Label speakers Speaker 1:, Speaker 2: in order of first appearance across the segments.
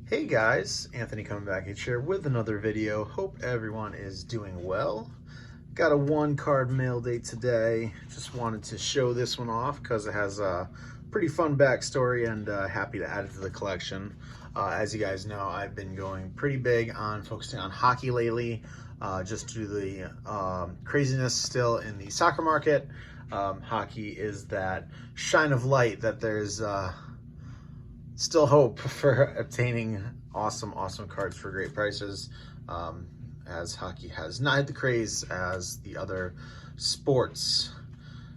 Speaker 1: Hey guys, Anthony coming back at you with another video. Hope everyone is doing well. Got a one card mail date today. Just wanted to show this one off because it has a pretty fun backstory and happy to add it to the collection. As you guys know, I've been going pretty big on focusing on hockey lately, just due to the craziness still in the soccer market. Hockey is that shine of light that there's still hope for obtaining awesome cards for great prices, as hockey has not had the craze as the other sports.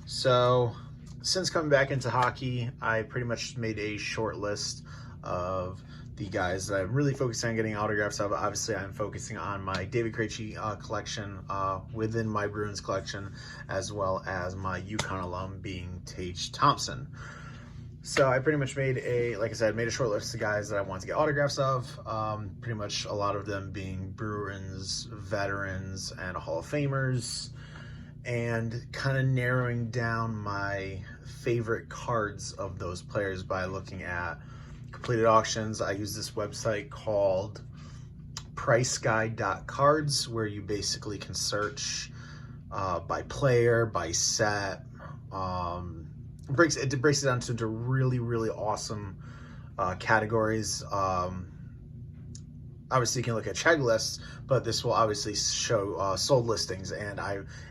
Speaker 1: So since coming back into hockey, I pretty much made a short list of the guys that I'm really focusing on getting autographs of. Obviously, I'm focusing on my David Krejci collection within my Bruins collection, as well as my UConn alum being Tage Thompson. So I pretty much made like I said, made a short list of guys that I want to get autographs of. Pretty much a lot of them being Bruins veterans and Hall of Famers, and kind of narrowing down my favorite cards of those players by looking at completed auctions. I use this website called priceguide.cards, where you basically can search by player, by set. It breaks it down into really awesome categories. Obviously, you can look at checklist lists, but this will obviously show sold listings, and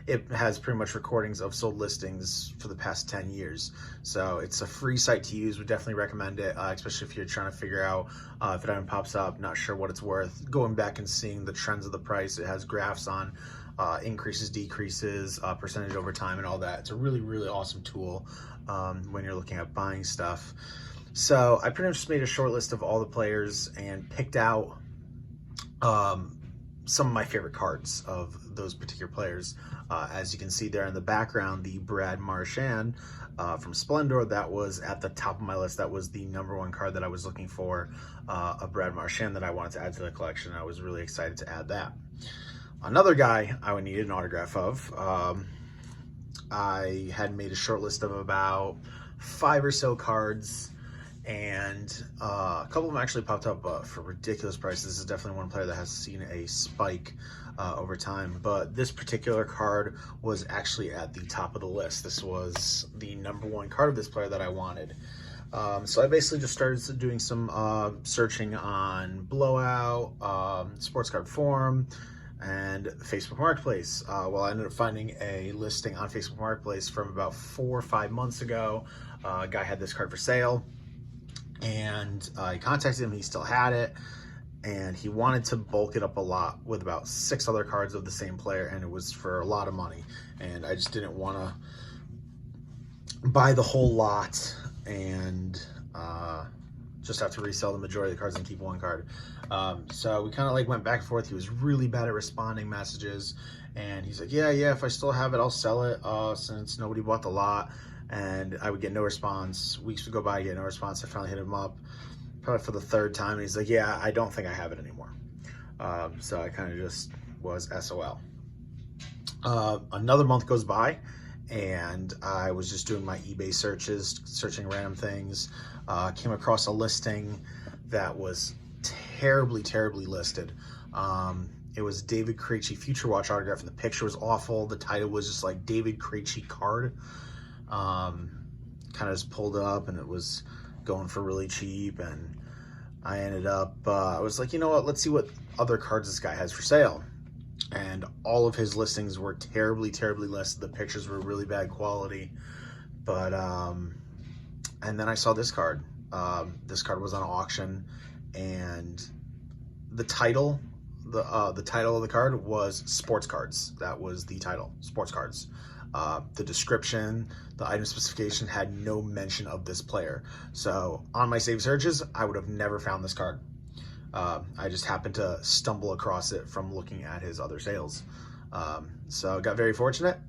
Speaker 1: it has pretty much recordings of sold listings for the past 10 years. So it's a free site to use. Would definitely recommend it, especially if you're trying to figure out if an item pops up, not sure what it's worth, going back and seeing the trends of the price. It has graphs on increases, decreases, percentage over time, and all that. It's a really awesome tool when you're looking at buying stuff. So I pretty much just made a short list of all the players and picked out some of my favorite cards of those particular players. As you can see there in the background, the Brad Marchand from Splendor, that was at the top of my list. That was the #1 card that I was looking for, a Brad Marchand that I wanted to add to the collection. I was really excited to add that. Another guy I would need an autograph of, I had made a short list of about 5 or so cards, and a couple of them actually popped up for ridiculous prices. This is definitely one player that has seen a spike over time, but this particular card was actually at the top of the list. This was the #1 card of this player that I wanted. So I basically just started doing some searching on Blowout, Sports Card Forum, and Facebook Marketplace. Well, I ended up finding a listing on Facebook Marketplace from about 4 or 5 months ago. A guy had this card for sale, and I contacted him. He still had it, and he wanted to bulk it up a lot with about 6 other cards of the same player, and it was for a lot of money, and I just didn't want to buy the whole lot and just have to resell the majority of the cards and keep one card. So we kind of like went back and forth. He was really bad at responding messages, and he's like, yeah, if I still have it, I'll sell it, since nobody bought the lot. And I would get no response. Weeks would go by, I get no response. I finally hit him up, probably for the 3rd time, and he's like, yeah, I don't think I have it anymore. So I kind of just was SOL. Another month goes by, and I was just doing my eBay searches, searching random things, came across a listing that was terribly listed. It was David Krejci Future Watch autograph, and the picture was awful. The title was just like David Krejci card. Kind of just pulled it up, and it was going for really cheap, and I ended up, I was like, you know what, let's see what other cards this guy has for sale. And all of his listings were terribly listed. The pictures were really bad quality. But and then I saw this card. This card was on auction, and the title of the card was Sports Cards. That was the title, Sports Cards. The description, the item specification had no mention of this player. So on my saved searches, I would have never found this card. I just happened to stumble across it from looking at his other sales. So I got very fortunate.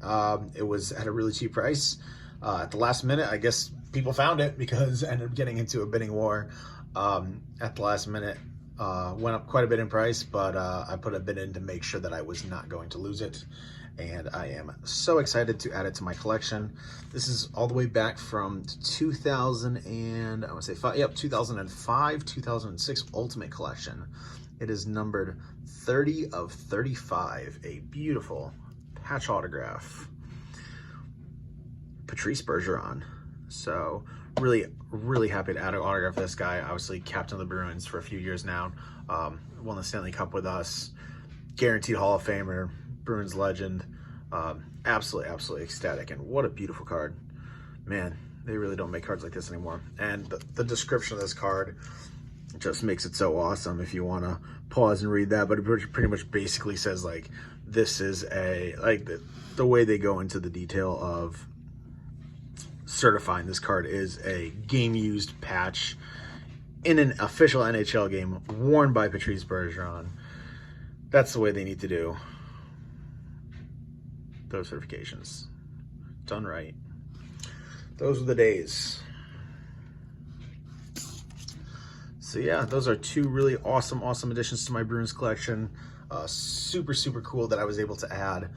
Speaker 1: It was at a really cheap price. At the last minute, I guess people found it because I ended up getting into a bidding war. At the last minute, went up quite a bit in price, but I put a bid in to make sure that I was not going to lose it. and I am so excited to add it to my collection. This is all the way back from 2005, 2006 Ultimate Collection. It is numbered 30 of 35, a beautiful patch autograph. Patrice Bergeron. So really happy to add an autograph for this guy. Obviously captain of the Bruins for a few years now. Won the Stanley Cup with us. Guaranteed Hall of Famer. Bruins legend. Absolutely ecstatic. And what a beautiful card. Man, they really don't make cards like this anymore. And the description of this card just makes it so awesome if you want to pause and read that. But it pretty much basically says, like, this is a, like, the way they go into the detail of certifying this card is a game-used patch in an official NHL game worn by Patrice Bergeron. That's the way they need to do those certifications. Done right. Those are the days. So yeah, those are two really awesome additions to my Bruins collection. Super cool that I was able to add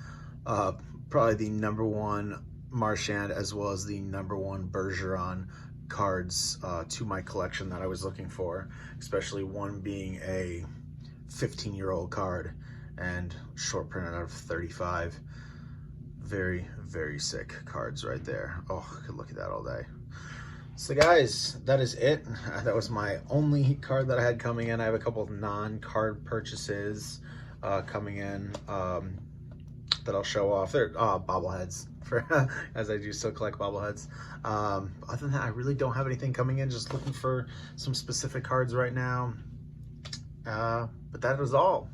Speaker 1: probably the #1 Marchand as well as the #1 Bergeron cards to my collection that I was looking for, especially one being a 15-year-old card and short printed out of 35. Very sick cards right there. Oh, I could look at that all day. So guys, that is it. That was my only card that I had coming in. I have a couple of non-card purchases coming in that I'll show off. They're bobbleheads, for as I do still collect bobbleheads. Other than that, I really don't have anything coming in. Just looking for some specific cards right now. But that was all.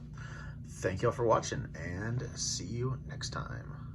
Speaker 1: Thank you all for watching, and see you next time.